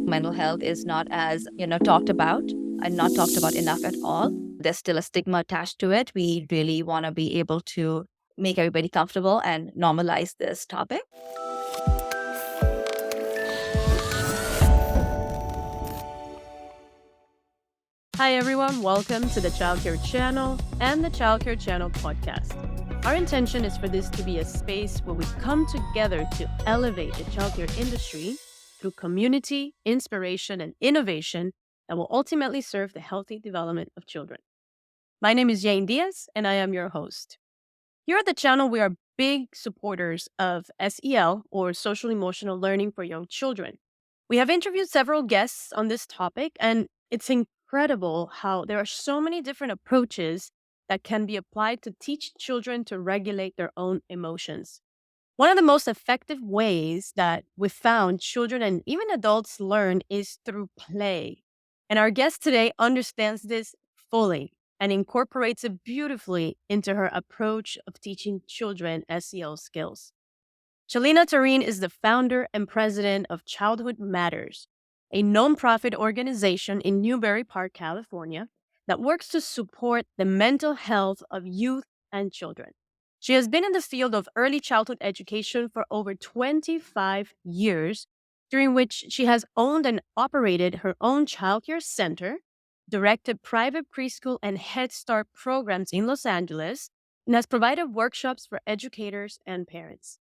Mental health is not as, talked about and not talked about enough at all. There's still a stigma attached to it. We really want to be able to make everybody comfortable and normalize this topic. Hi, everyone. Welcome to the Childcare channel and the Childcare channel podcast. Our intention is for this to be a space where we come together to elevate the childcare industry through community, inspiration, and innovation that will ultimately serve the healthy development of children. My name is Jane Diaz, and I am your host. Here at the channel, we are big supporters of SEL, or social emotional learning for young children. We have interviewed several guests on this topic, and it's incredible how there are so many different approaches that can be applied to teach children to regulate their own emotions. One of the most effective ways that we've found children and even adults learn is through play. And our guest today understands this fully and incorporates it beautifully into her approach of teaching children SEL skills. Shaleena Tareen is the founder and president of Childhood Matters, a nonprofit organization in Newbury Park, California, that works to support the mental health of youth and children. She has been in the field of early childhood education for over 25 years, during which she has owned and operated her own childcare center, directed private preschool and Head Start programs in Los Angeles, and has provided workshops for educators and parents.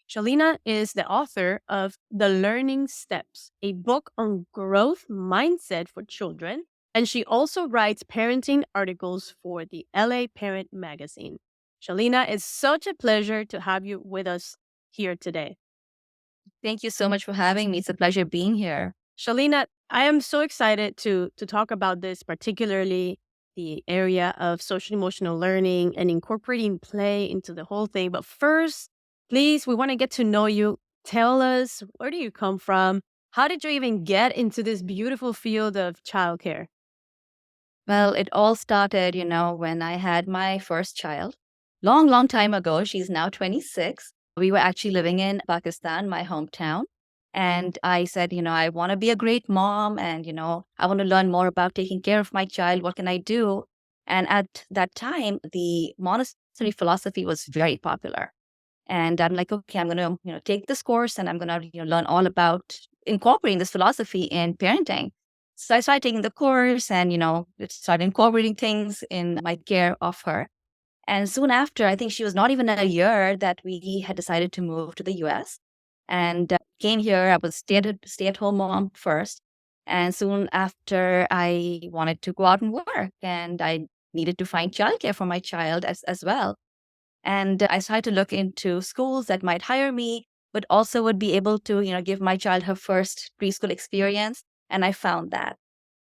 Shaleena is the author of The Learning Steps, a book on growth mindset for children, and she also writes parenting articles for the LA Parent magazine. Shaleena, it's such a pleasure to have you with us here today. Thank you so much for having me. It's a pleasure being here. Shaleena, I am so excited to talk about this, particularly the area of social emotional learning and incorporating play into the whole thing. But first, please, we want to get to know you. Tell us, where do you come from? How did you even get into this beautiful field of childcare? Well, it all started, when I had my first child. Long, long time ago. She's now 26. We were actually living in Pakistan, my hometown. And I said, I want to be a great mom and, I want to learn more about taking care of my child. What can I do? And at that time, the Montessori philosophy was very popular. And I'm like, okay, I'm going to, take this course and I'm going to, learn all about incorporating this philosophy in parenting. So I started taking the course and, started incorporating things in my care of her. And soon after, I think she was not even a year that we had decided to move to the US and came here. I was stay-at-home mom first. And soon after, I wanted to go out and work and I needed to find childcare for my child as well. And I started to look into schools that might hire me, but also would be able to, give my child her first preschool experience. And I found that.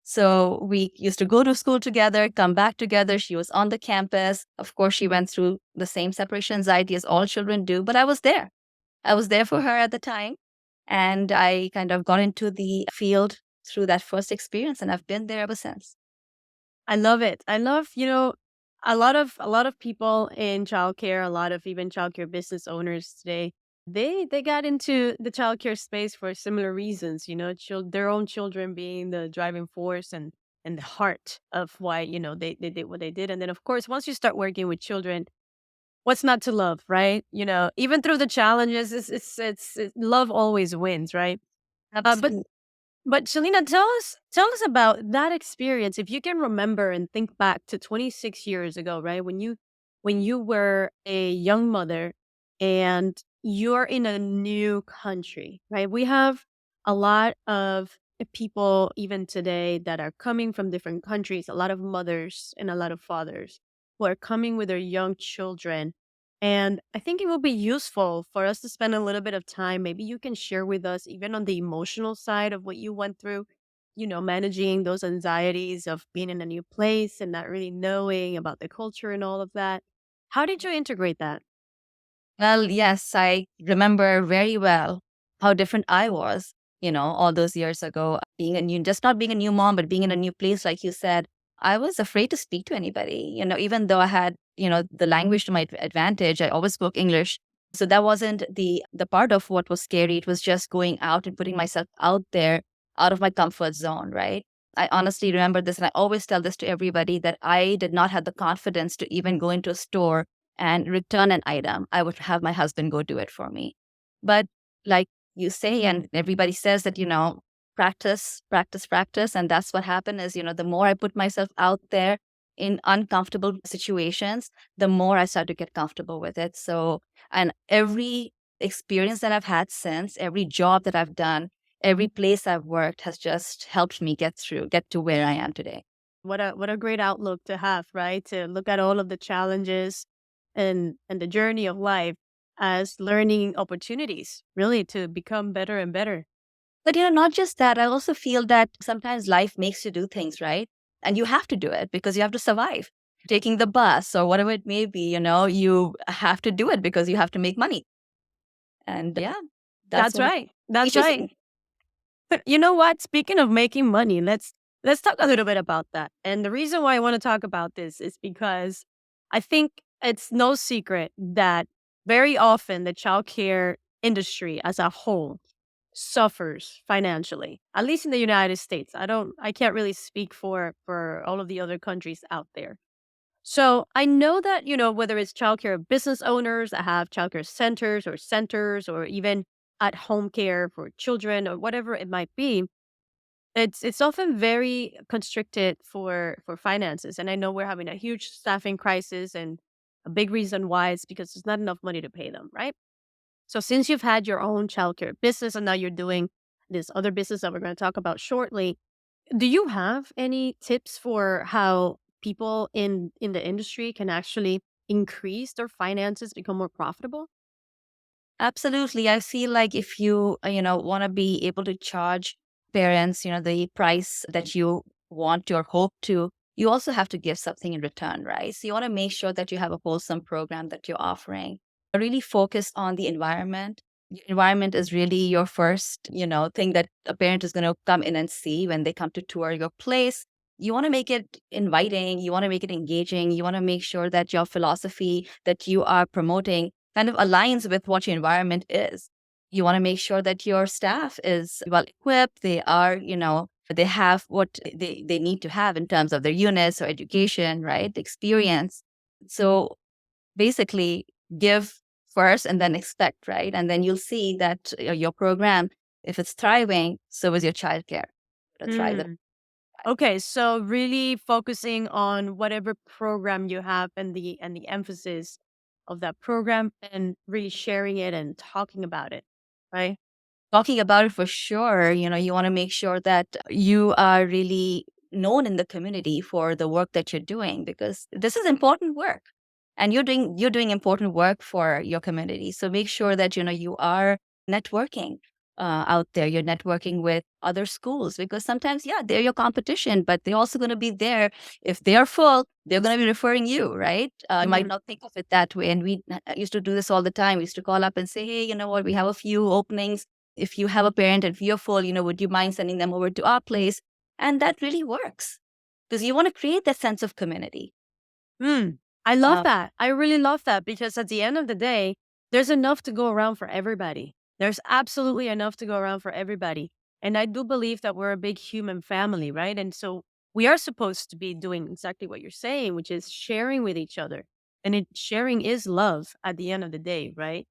So we used to go to school together, come back together. She was on the campus. Of course, she went through the same separation anxiety as all children do, but I was there. I was there for her at the time. And I kind of got into the field through that first experience, and I've been there ever since. I love it. I love, a lot of people in childcare, a lot of even childcare business owners today, they got into the childcare space for similar reasons, their own children being the driving force and the heart of why, they did what they did. And then of course, once you start working with children, what's not to love, right? Even through the challenges, love always wins, right? Uh, but Absolutely. but Shalina, tell us about that experience. If you can remember and think back to 26 years ago, right? When you were a young mother and you're in a new country, right? We have a lot of people even today that are coming from different countries, a lot of mothers and a lot of fathers who are coming with their young children. And I think it will be useful for us to spend a little bit of time. Maybe you can share with us, even on the emotional side of what you went through, managing those anxieties of being in a new place and not really knowing about the culture and all of that. How did you integrate that? Well, yes, I remember very well how different I was, all those years ago. Just not being a new mom, but being in a new place, like you said, I was afraid to speak to anybody, even though I had, the language to my advantage. I always spoke English. So that wasn't the part of what was scary. It was just going out and putting myself out there out of my comfort zone, right? I honestly remember this, and I always tell this to everybody that I did not have the confidence to even go into a store and return an item. I would have my husband go do it for me. But like you say, and everybody says that, practice, practice, practice. And that's what happened is, the more I put myself out there in uncomfortable situations, the more I start to get comfortable with it. So, and every experience that I've had since, every job that I've done, every place I've worked has just helped me get to where I am today. What a great outlook to have, right? To look at all of the challenges and the journey of life as learning opportunities, really to become better and better. But not just that, I also feel that sometimes life makes you do things, right? And you have to do it because you have to survive. Taking the bus or whatever it may be, you have to do it because you have to make money. And yeah, that's That's what it right. That's teaches right. you. But you know what? Speaking of making money, let's talk a little bit about that. And the reason why I want to talk about this is because I think it's no secret that very often the childcare industry as a whole suffers financially. At least in the United States. I can't really speak for all of the other countries out there. So I know that, whether it's childcare business owners that have childcare centers or even at home care for children or whatever it might be, it's often very constricted for finances. And I know we're having a huge staffing crisis, and a big reason why is because there's not enough money to pay them, right? So since you've had your own childcare business and now you're doing this other business that we're going to talk about shortly, do you have any tips for how people in the industry can actually increase their finances, become more profitable? Absolutely. I feel like if you, want to be able to charge parents, the price that you want or hope to, you also have to give something in return, right? So you want to make sure that you have a wholesome program that you're offering. Really focus on the environment. The environment is really your first, thing that a parent is going to come in and see when they come to tour your place. You want to make it inviting. You want to make it engaging. You want to make sure that your philosophy that you are promoting kind of aligns with what your environment is. You want to make sure that your staff is well equipped. They are, they have what they need to have in terms of their units or education, right? Experience. So basically, give first and then expect, right? And then you'll see that your program, if it's thriving, so is your childcare. It'll thrive. Mm. Okay, so really focusing on whatever program you have and the emphasis of that program and really sharing it and talking about it, right? Talking about it for sure. You want to make sure that you are really known in the community for the work that you're doing because this is important work and you're doing important work for your community. So make sure that you are networking out there. You're networking with other schools because sometimes, yeah, they're your competition, but they're also going to be there. If they're full, they're going to be referring you, right? You might Mhm. not think of it that way. And we used to do this all the time. We used to call up and say, hey, you know what? We have a few openings. If you have a parent and if you're full, would you mind sending them over to our place? And that really works because you want to create that sense of community. Mm, I love Uh, that. I really love that because at the end of the day, there's enough to go around for everybody. There's absolutely enough to go around for everybody. And I do believe that we're a big human family, right? And so we are supposed to be doing exactly what you're saying, which is sharing with each other. And sharing is love at the end of the day, right?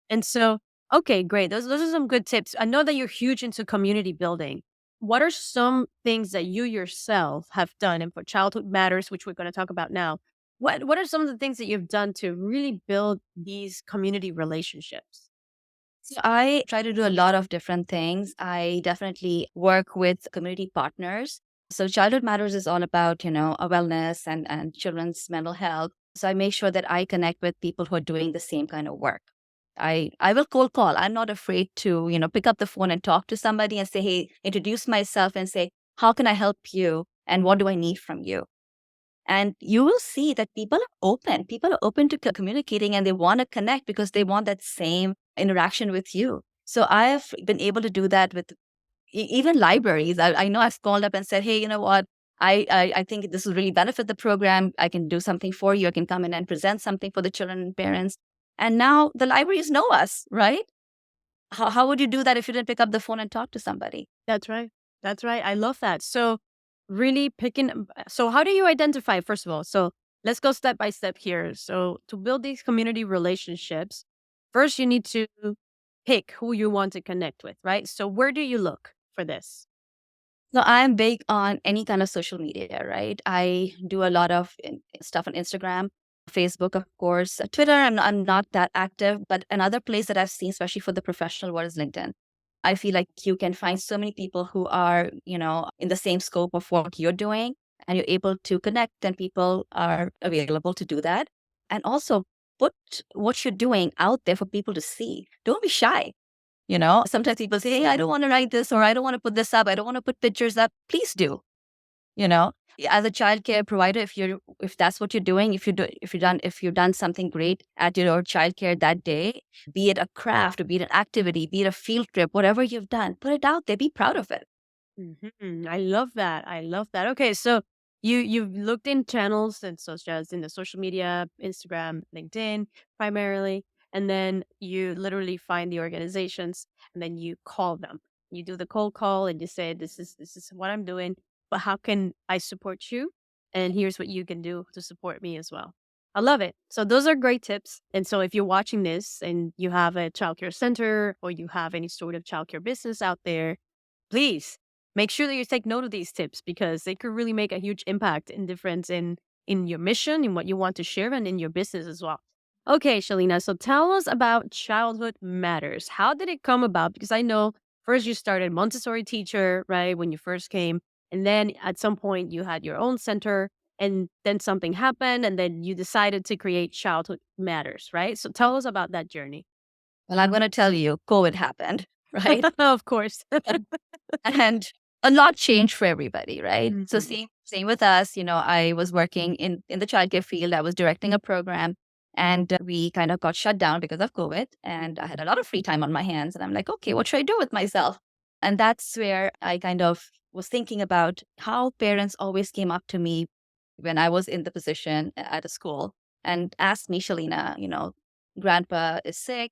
And so, okay, great. Those are some good tips. I know that you're huge into community building. What are some things that you yourself have done, and for Childhood Matters, which we're going to talk about now, what are some of the things that you've done to really build these community relationships? so I try to do a lot of different things. I definitely work with community partners. So Childhood Matters is all about, a wellness and children's mental health. So I make sure that I connect with people who are doing the same kind of work. I will cold call. I'm not afraid to, pick up the phone and talk to somebody and say, hey, introduce myself and say, how can I help you? And what do I need from you? And you will see that people are open. People are open to communicating and they want to connect because they want that same interaction with you. So I've been able to do that with even libraries. I know I've called up and said, hey, you know what? I think this will really benefit the program. I can do something for you. I can come in and present something for the children and parents. And now the libraries know us, right? How would you do that if you didn't pick up the phone and talk to somebody? That's right. That's right. I love that. So, really picking. So, how do you identify, first of all? So, let's go step by step here. So, to build these community relationships, first you need to pick who you want to connect with, right? So, where do you look for this? So I'm big on any kind of social media, right? I do a lot of stuff on Instagram, Facebook, of course. Twitter, I'm not that active, but another place that I've seen, especially for the professional world, is LinkedIn. I feel like you can find so many people who are, in the same scope of what you're doing, and you're able to connect, and people are available to do that. And also put what you're doing out there for people to see. Don't be shy. Sometimes people say, hey, I don't want to write this, or I don't want to put this up. I don't want to put pictures up. Please do. You know, as a childcare provider, if that's what you're doing, if you've done something great at your childcare that day, be it a craft, or be it an activity, be it a field trip, whatever you've done, put it out there. Be proud of it. I love that. I love that. Okay, so you've looked in channels and such as in the social media, Instagram, LinkedIn primarily, and then you literally find the organizations and then you call them. You do the cold call and you say, this is what I'm doing, but how can I support you? And here's what you can do to support me as well. I love it. So those are great tips. And so if you're watching this and you have a childcare center or you have any sort of childcare business out there, please make sure that you take note of these tips because they could really make a huge impact and difference in your mission, in what you want to share, and in your business as well. Okay, Shalina, so tell us about Childhood Matters. How did it come about? Because I know first you started Montessori teacher, right, when you first came, and then at some point you had your own center, and then something happened, and then you decided to create Childhood Matters, right? So tell us about that journey. Well, I'm going to tell you, COVID happened, right? Of course. And a lot changed for everybody, right? So Mhm. same with us. I was working in the childcare field. I was directing a program, and we kind of got shut down because of COVID. And I had a lot of free time on my hands, and I'm like, okay, what should I do with myself? And that's where I kind of was thinking about how parents always came up to me when I was in the position at a school and asked me, Shalina, grandpa is sick,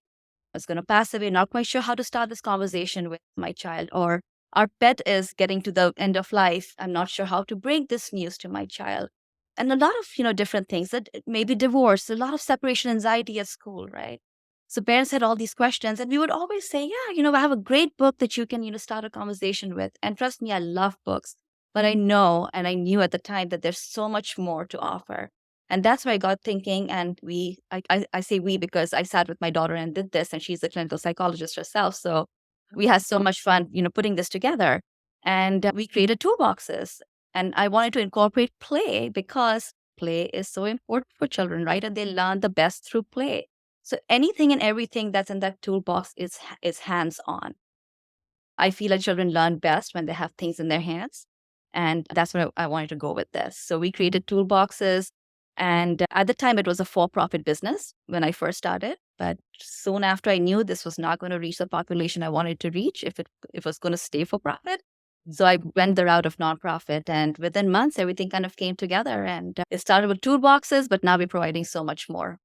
was going to pass away, not quite sure how to start this conversation with my child, or our pet is getting to the end of life. I'm not sure how to break this news to my child. And a lot of, different things that maybe divorce, a lot of separation anxiety at school, right? So parents had all these questions, and we would always say, yeah, I have a great book that you can, start a conversation with. And trust me, I love books, but I know, and I knew at the time that there's so much more to offer. And that's why I got thinking, and I say we because I sat with my daughter and did this, and she's a clinical psychologist herself. So we had so much fun, putting this together. And we created toolboxes. And I wanted to incorporate play because play is so important for children, right? And they learn the best through play. So anything and everything that's in that toolbox is hands on. I feel like children learn best when they have things in their hands. And that's where I wanted to go with this. So we created toolboxes. And at the time, it was a for profit business when I first started. But soon after, I knew this was not going to reach the population I wanted to reach if it was going to stay for profit. So I went the route of nonprofit. And within months, everything kind of came together. And it started with toolboxes, but now we're providing so much more.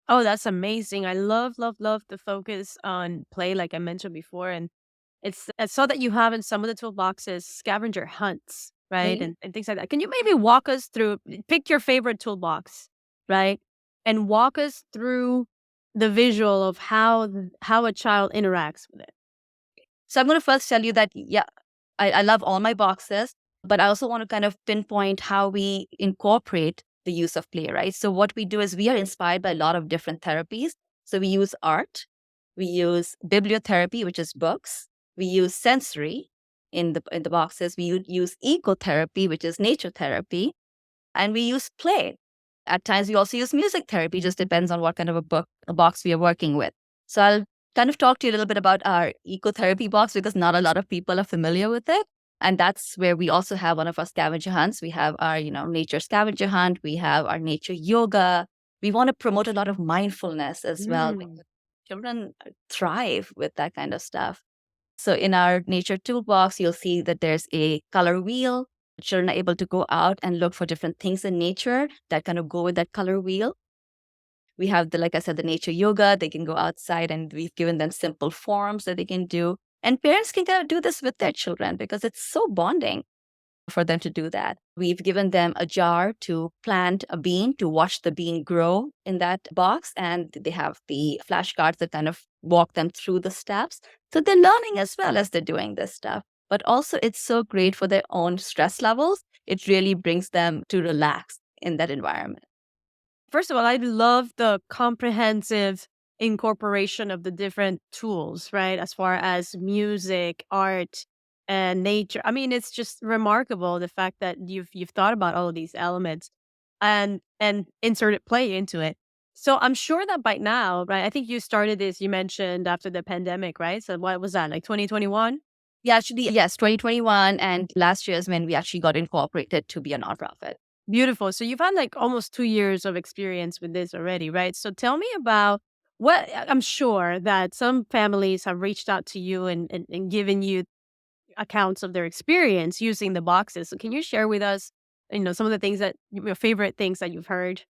Oh, that's amazing. I love, love, love the focus on play, like I mentioned before. And I saw that you have in some of the toolboxes scavenger hunts, right? Okay. And things like that. Can you maybe walk us through, pick your favorite toolbox, right? And walk us through the visual of how a child interacts with it. So I'm going to first tell you that, yeah, I love all my boxes, but I also want to kind of pinpoint how we incorporate the use of play, right? So what we do is we are inspired by a lot of different therapies. So we use art, we use bibliotherapy, which is books, we use sensory in the boxes, we use ecotherapy, which is nature therapy, and we use play. At times, we also use music therapy, just depends on what kind of a box we are working with. So I'll kind of talk to you a little bit about our ecotherapy box because not a lot of people are familiar with it. And that's where we also have one of our scavenger hunts. We have our, nature scavenger hunt. We have our nature yoga. We want to promote a lot of mindfulness as well. Mm. Children thrive with that kind of stuff. So in our nature toolbox, you'll see that there's a color wheel. Children are able to go out and look for different things in nature that kind of go with that color wheel. We have like I said, the nature yoga. They can go outside and we've given them simple forms that they can do. And parents can kind of do this with their children because it's so bonding for them to do that. We've given them a jar to plant a bean, to watch the bean grow in that box. And they have the flashcards that kind of walk them through the steps. So they're learning as well as they're doing this stuff. But also, it's so great for their own stress levels. It really brings them to relax in that environment. First of all, I love the comprehensive incorporation of the different tools, right? As far as music, art, and nature. I mean, it's just remarkable the fact that you've thought about all of these elements and inserted play into it. So I'm sure that by now, right? I think you started this, you mentioned after the pandemic, right? So what was that, like 2021? Yeah, actually, yes, 2021 and last year is when we actually got incorporated to be a nonprofit. Beautiful. So you've had like almost 2 years of experience with this already, right? So tell me about what I'm sure that some families have reached out to you and given you accounts of their experience using the boxes. So can you share with us, some of the things that your favorite things that you've heard?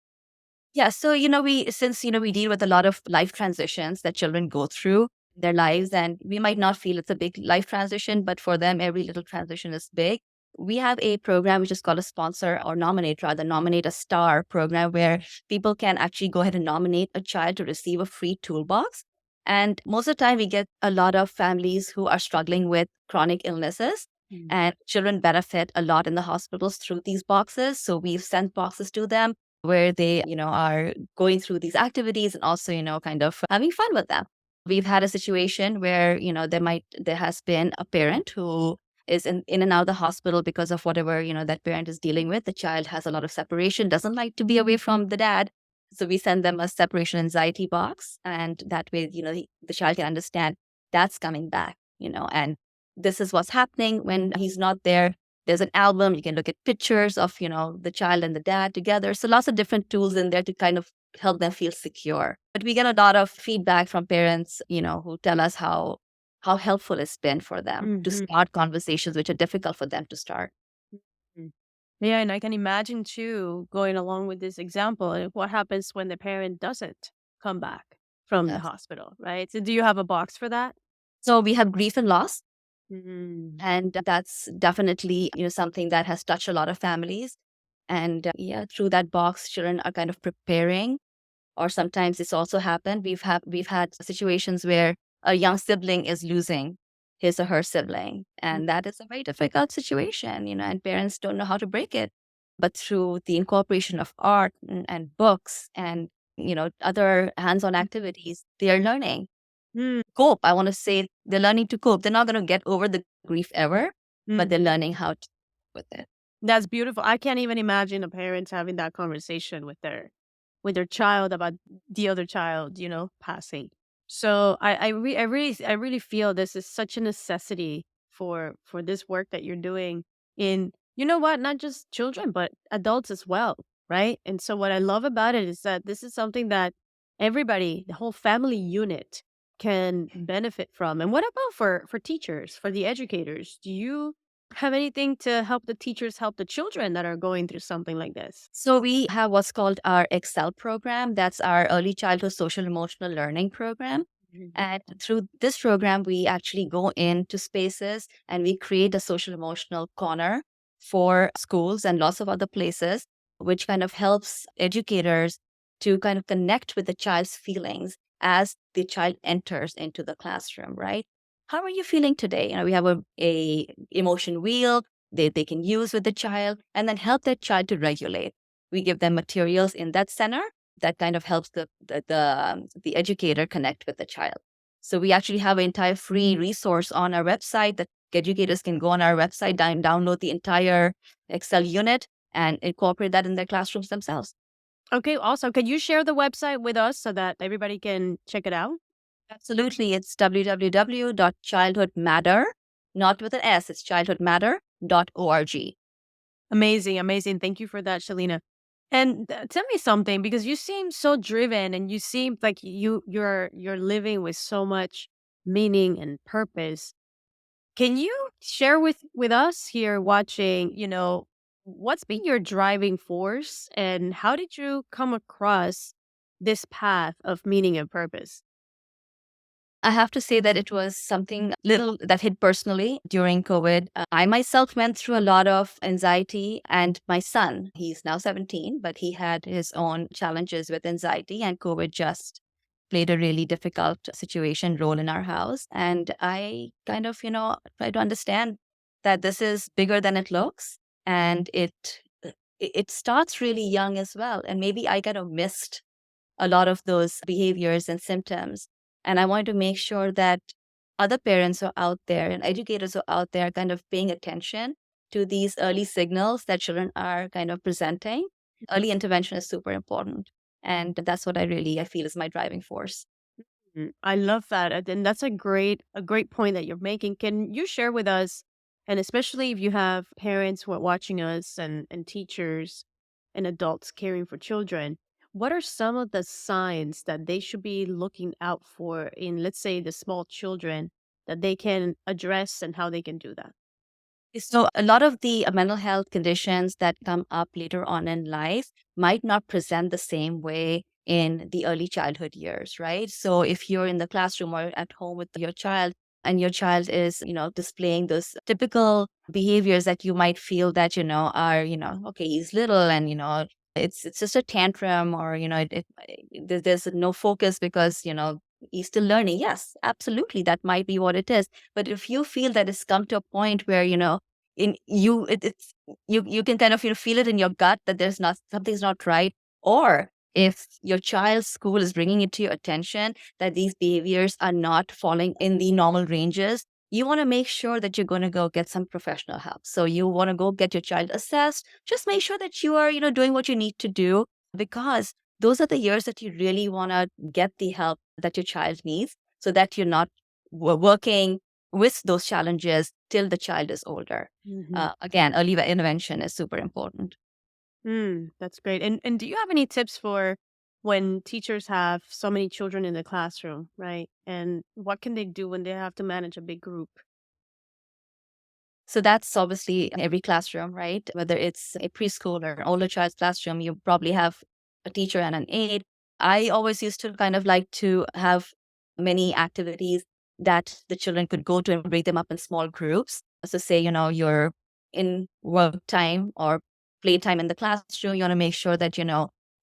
Yeah. So, we deal with a lot of life transitions that children go through in their lives, and we might not feel it's a big life transition, but for them, every little transition is big. We have a program which is called a sponsor or nominate, rather, nominate a star program where people can actually go ahead and nominate a child to receive a free toolbox. And most of the time, we get a lot of families who are struggling with chronic illnesses. Mm. And children benefit a lot in the hospitals through these boxes. So we've sent boxes to them where they, are going through these activities and also, kind of having fun with them. We've had a situation where, there has been a parent who is in and out of the hospital because of whatever, that parent is dealing with. The child has a lot of separation, doesn't like to be away from the dad. So we send them a separation anxiety box. And that way, the child can understand that's coming back, and this is what's happening when he's not there. There's an album. You can look at pictures of, the child and the dad together. So lots of different tools in there to kind of help them feel secure. But we get a lot of feedback from parents, who tell us how helpful it's been for them to Mhm. start conversations which are difficult for them to start. Mm. Yeah, and I can imagine too, going along with this example, what happens when the parent doesn't come back from the Yes. hospital, right? So do you have a box for that? So we have grief and loss. Mm. And that's definitely, something that has touched a lot of families. And yeah, through that box, children are kind of preparing. Or sometimes it's also happened. We've had situations where a young sibling is losing his or her sibling, and that is a very difficult situation, and parents don't know how to break it. But through the incorporation of art and books and other hands-on activities, they are learning Mm. cope. I want to say they're learning to cope. They're not going to get over the grief ever, but Mm. they're learning how to with it. That's beautiful. I can't even imagine a parent having that conversation with their child about the other child, passing. So I really feel this is such a necessity for this work that you're doing in, what, not just children but adults as well, right? And so what I love about it is that this is something that everybody, the whole family unit, can benefit from. And what about for teachers, for the educators? Do you have anything to help the teachers help the children that are going through something like this? So we have what's called our Excel program. That's our early childhood social emotional learning program. Mhm. And through this program, we actually go into spaces and we create a social emotional corner for schools and lots of other places, which kind of helps educators to kind of connect with the child's feelings as the child enters into the classroom, right? How are you feeling today? We have a emotion wheel they can use with the child and then help that child to regulate. We give them materials in that center that kind of helps the educator connect with the child. So we actually have an entire free resource on our website that educators can go on our website, download the entire Excel unit and incorporate that in their classrooms themselves. Okay, awesome. Can you share the website with us so that everybody can check it out? Absolutely. It's www.childhoodmatter, not with an S, it's childhoodmatter.org. Amazing, amazing. Thank you for that, Shalina. And tell me something, because you seem so driven and you seem like you're living with so much meaning and purpose. Can you share with us here watching, what's been your driving force and how did you come across this path of meaning and purpose? I have to say that it was something little that hit personally during COVID. I myself went through a lot of anxiety, and my son, he's now 17, but he had his own challenges with anxiety, and COVID just played a really difficult situation role in our house. And I kind of, try to understand that this is bigger than it looks, and it starts really young as well. And maybe I kind of missed a lot of those behaviors and symptoms. And I want to make sure that other parents are out there and educators are out there kind of paying attention to these early signals that children are kind of presenting. Early intervention is super important. And that's what I feel is my driving force. I love that. And that's a great point that you're making. Can you share with us, and especially if you have parents who are watching us and teachers and adults caring for children, what are some of the signs that they should be looking out for in, let's say, the small children that they can address and how they can do that? So, a lot of the mental health conditions that come up later on in life might not present the same way in the early childhood years, right? So, if you're in the classroom or at home with your child and your child is, displaying those typical behaviors that you might feel that, are, okay, he's little and, it's just a tantrum or, there's no focus because, he's still learning. Yes, absolutely. That might be what it is. But if you feel that it's come to a point where, in you it's you can kind of feel it in your gut that there's not something's not right, or if your child's school is bringing it to your attention that these behaviors are not falling in the normal ranges, you want to make sure that you're going to go get some professional help. So you want to go get your child assessed. Just make sure that you are doing what you need to do, because those are the years that you really want to get the help that your child needs, so that you're not working with those challenges till the child is older. Again, early intervention is super important. That's great. And do you have any tips for when teachers have so many children in the classroom, right? And what can they do when they have to manage a big group? So that's obviously in every classroom, right? Whether it's a preschool or an older child's classroom, you probably have a teacher and an aide. I always used to kind of like to have many activities that the children could go to and break them up in small groups. So say, you're in work time or playtime in the classroom, you want to make sure that,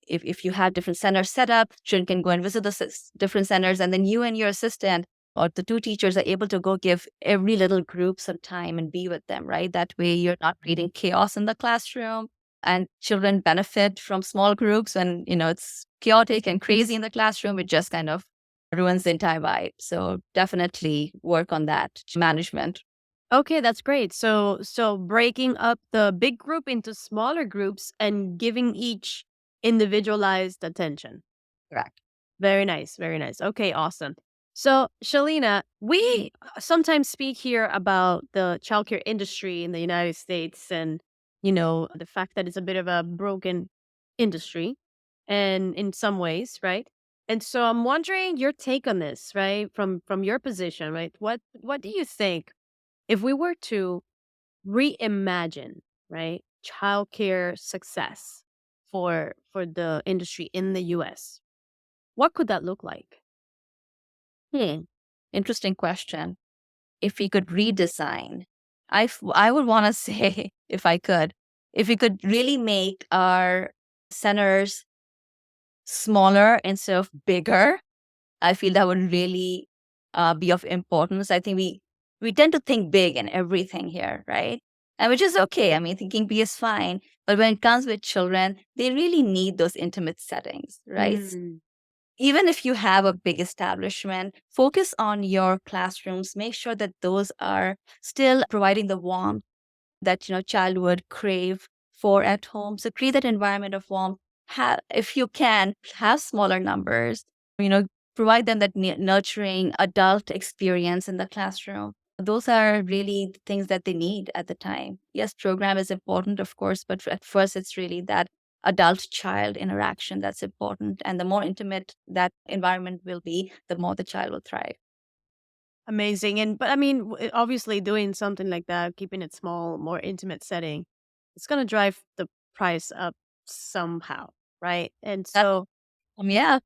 if you have different centers set up, children can go and visit the different centers, and then you and your assistant or the two teachers are able to go give every little group some time and be with them, right? That way you're not creating chaos in the classroom, and children benefit from small groups when, it's chaotic and crazy in the classroom. It just kind of ruins the entire vibe. So definitely work on that management. Okay, that's great. So breaking up the big group into smaller groups and giving each individualized attention. Correct. Very nice, very nice. Okay, awesome. So, Shalina, we sometimes speak here about the childcare industry in the United States and, the fact that it's a bit of a broken industry and in some ways, right? And so I'm wondering your take on this, right? From your position, right? What do you think if we were to reimagine, right, childcare success for the industry in the US? What could that look like? Hmm. Interesting question. If we could redesign, I would want to say, if we could really make our centers smaller instead of bigger, I feel that would really be of importance. I think we tend to think big and everything here, right? And which is okay. I mean, thinking big is fine. But when it comes with children, they really need those intimate settings, right? Mm. Even if you have a big establishment, focus on your classrooms. Make sure that those are still providing the warmth that child would crave for at home. So create that environment of warmth. If you can, have smaller numbers. You know, provide them that nurturing adult experience in the classroom. Those are really the things that they need at the time. Yes, program is important, of course, but at first it's really that adult child interaction that's important. And the more intimate that environment will be, the more the child will thrive. Amazing. And but I mean, obviously doing something like that, keeping it small, more intimate setting, it's going to drive the price up somehow, right? And That, so yeah.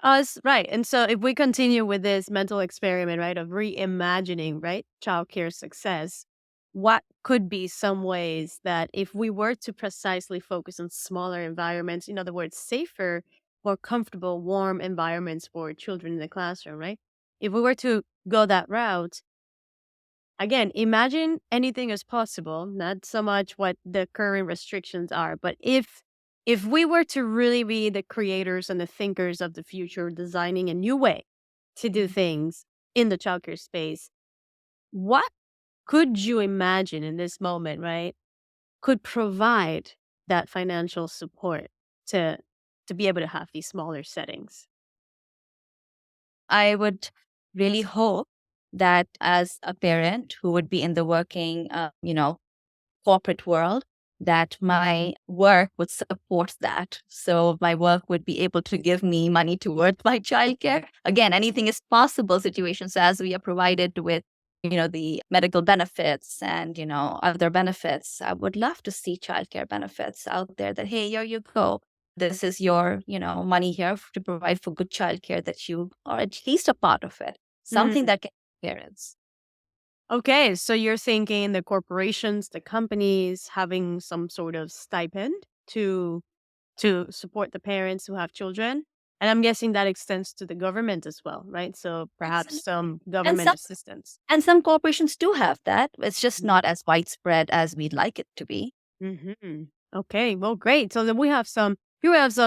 Us, right. And so if we continue with this mental experiment, right, of reimagining, right, childcare success, what could be some ways that if we were to precisely focus on smaller environments, in other words, safer, more comfortable, warm environments for children in the classroom, right? If we were to go that route, again, imagine anything is possible, not so much what the current restrictions are, but if we were to really be the creators and the thinkers of the future, designing a new way to do things in the childcare space, what could you imagine in this moment, right? Could provide that financial support to to be able to have these smaller settings. I would really hope that as a parent who would be in the working, corporate world, that my work would support that. So my work would be able to give me money towards my childcare. Again, anything is possible situations as we are provided with, the medical benefits and, other benefits. I would love to see childcare benefits out there that, hey, here you go. This is your, money here to provide for good childcare that you are at least a part of it. Something that can help parents. Okay, so you're thinking the corporations, the companies having some sort of stipend to support the parents who have children, and I'm guessing that extends to the government as well, right? So perhaps Absolutely. some And government some assistance. And some corporations do have that. It's just not as widespread as we'd like it to be. Mm-hmm. Okay, well, great. So then we have some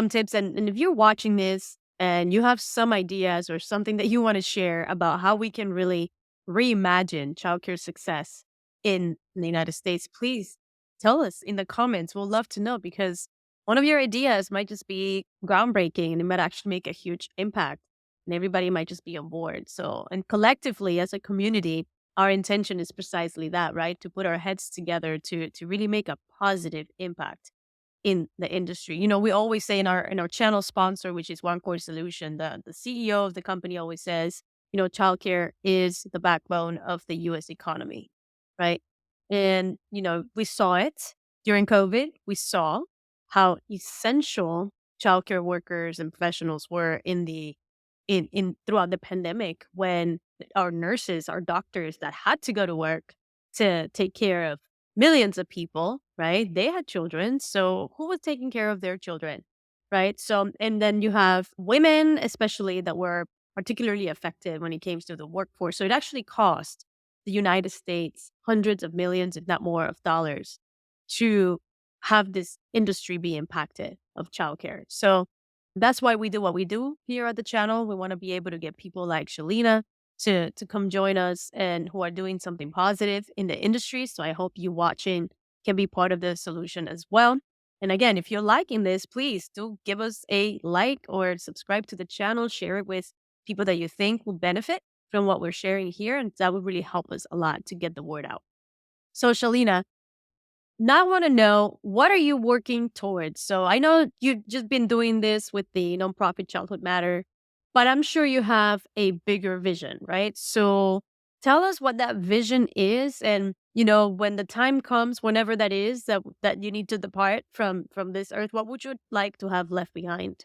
tips, and if you're watching this and you have some ideas or something that you want to share about how we can really reimagine childcare success in the United States, please tell us in the comments. We'll love to know because one of your ideas might just be groundbreaking and it might actually make a huge impact, and everybody might just be on board. So, and collectively as a community, our intention is precisely that, right? To put our heads together to really make a positive impact in the industry. You know, we always say in our channel sponsor, which is One Core Solution, the CEO of the company always says, childcare is the backbone of the US economy, right? And, we saw it during COVID. We saw how essential childcare workers and professionals were in throughout the pandemic when our nurses, our doctors that had to go to work to take care of millions of people, right? They had children. So who was taking care of their children? Right. So, and then you have women, especially that were particularly affected when it came to the workforce. So it actually cost the United States hundreds of millions, if not more, of dollars to have this industry be impacted of childcare. So that's why we do what we do here at the channel. We want to be able to get people like Shaleena to come join us and who are doing something positive in the industry. So I hope you watching can be part of the solution as well. And again, if you're liking this, please do give us a like or subscribe to the channel, share it with people that you think will benefit from what we're sharing here. And that would really help us a lot to get the word out. So, Shalina, now I want to know, what are you working towards? So I know you've just been doing this with the nonprofit Childhood Matter, but I'm sure you have a bigger vision, right? So tell us what that vision is, and when the time comes, whenever that is, that you need to depart from this earth, what would you like to have left behind?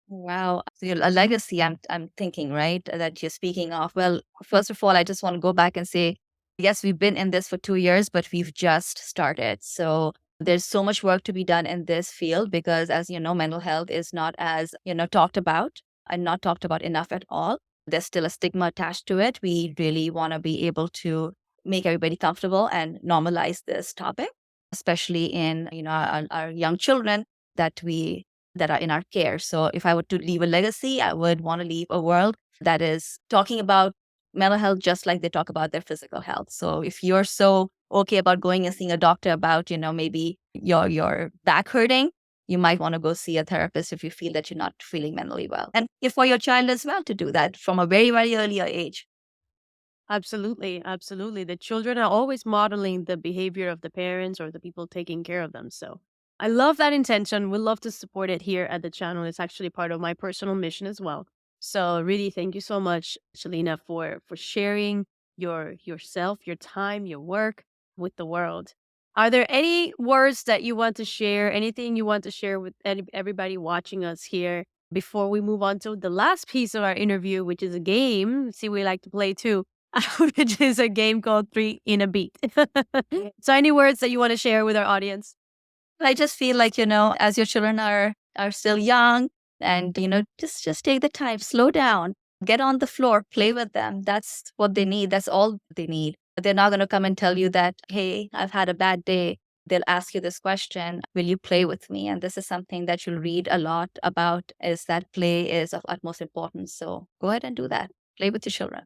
Wow. So a legacy, I'm thinking, right? That you're speaking of. Well, first of all, I just want to go back and say, yes, we've been in this for 2 years, but we've just started. So there's so much work to be done in this field because, as you know, mental health is not as, talked about and not talked about enough at all. There's still a stigma attached to it. We really want to be able to make everybody comfortable and normalize this topic, especially in, our young children that we that are in our care. So if I were to leave a legacy, I would want to leave a world that is talking about mental health just like they talk about their physical health. So if you're so okay about going and seeing a doctor about, maybe your back hurting, you might want to go see a therapist if you feel that you're not feeling mentally well. And if for your child as well to do that from a very, very early age. Absolutely, absolutely. The children are always modeling the behavior of the parents or the people taking care of them. So I love that intention. We love to support it here at the channel. It's actually part of my personal mission as well. So really, thank you so much, Shalina, for sharing yourself, your time, your work with the world. Are there any words that you want to share? Anything you want to share with everybody watching us here before we move on to the last piece of our interview, which is a game. See, we like to play too, which is a game called Three in a Beat. So any words that you want to share with our audience? I just feel like, as your children are still young and, just take the time, slow down, get on the floor, play with them. That's what they need. That's all they need. They're not going to come and tell you that, hey, I've had a bad day. They'll ask you this question, will you play with me? And this is something that you'll read a lot about, is that play is of utmost importance. So go ahead and do that. Play with your children.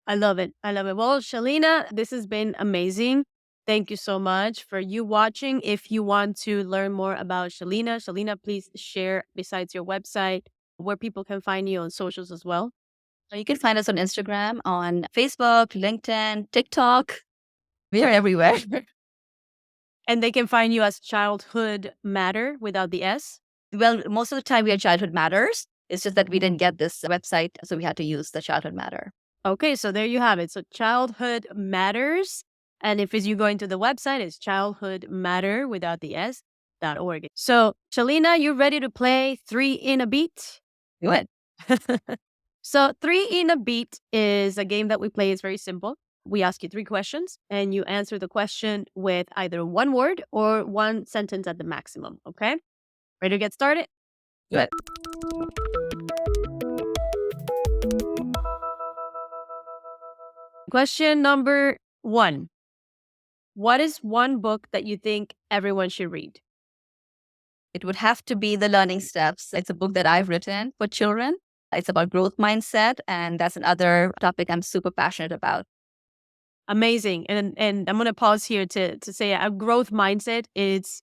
I love it. I love it. Well, Shaleena, this has been amazing. Thank you so much for you watching. If you want to learn more about Shaleena, please share, besides your website, where people can find you on socials as well. So you can find us on Instagram, on Facebook, LinkedIn, TikTok. We are everywhere. And they can find you as Childhood Matter without the S. Well, most of the time we are Childhood Matters. It's just that we didn't get this website, so we had to use the Childhood Matter. Okay, so there you have it. So Childhood Matters. And if you go into the website, it's childhoodmatter without the S.org. So Shaleena, you ready to play Three in a Beat? Do it. So Three in a Beat is a game that we play. It's very simple. We ask you 3 questions and you answer the question with either one word or one sentence at the maximum. Okay? Ready to get started? Do it. Question number 1. What is one book that you think everyone should read? It would have to be The Learning Steps. It's a book that I've written for children. It's about growth mindset, and that's another topic I'm super passionate about. Amazing. And I'm going to pause here to say a growth mindset is,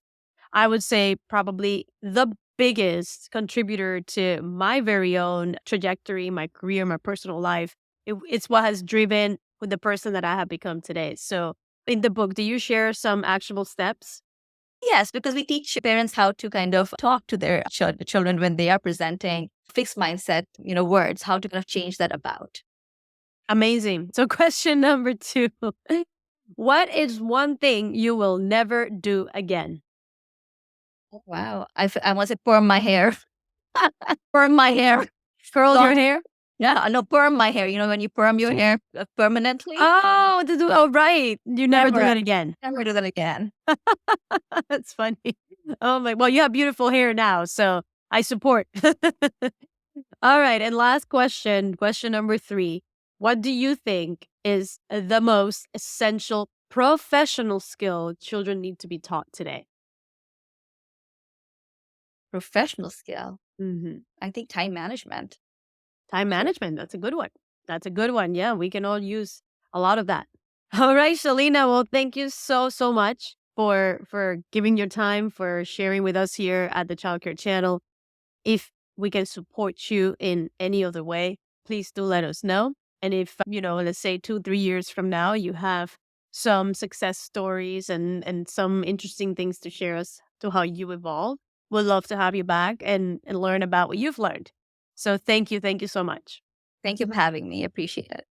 I would say, probably the biggest contributor to my very own trajectory, my career, my personal life. It's what has driven with the person that I have become today. So in the book, do you share some actionable steps? Yes, because we teach parents how to kind of talk to their children when they are presenting fixed mindset, words, how to kind of change that about. Amazing. So question number 2, what is one thing you will never do again? Oh, wow. I want to perm my hair. Perm my hair. Curl Long- your hair? Yeah, no, perm my hair. When you perm your hair permanently. Oh, right. You never do Never. that again. Never do that again. That's funny. Oh my, well, you have beautiful hair now, so I support. All right. And last question number 3. What do you think is the most essential professional skill children need to be taught today? Professional skill. Mm-hmm. I think time management. Time management. That's a good one. That's a good one. Yeah, we can all use a lot of that. All right, Shaleena. Well, thank you so much for giving your time, for sharing with us here at the Childcare Channel. If we can support you in any other way, please do let us know. And if, let's say 2-3 years from now, you have some success stories and some interesting things to share us to how you evolve, we'd love to have you back and learn about what you've learned. So thank you so much. Thank you for having me. Appreciate it.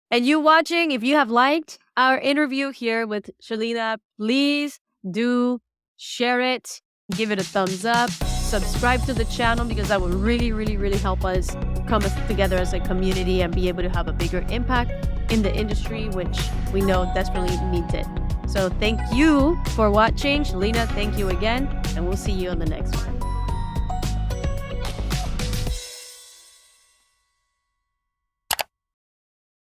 And you watching, if you have liked our interview here with Shaleena, please do share it, give it a thumbs up, subscribe to the channel, because that will really help us come together as a community and be able to have a bigger impact in the industry, which we know desperately needs it. So thank you for watching. Shaleena, thank you again, and we'll see you on the next one.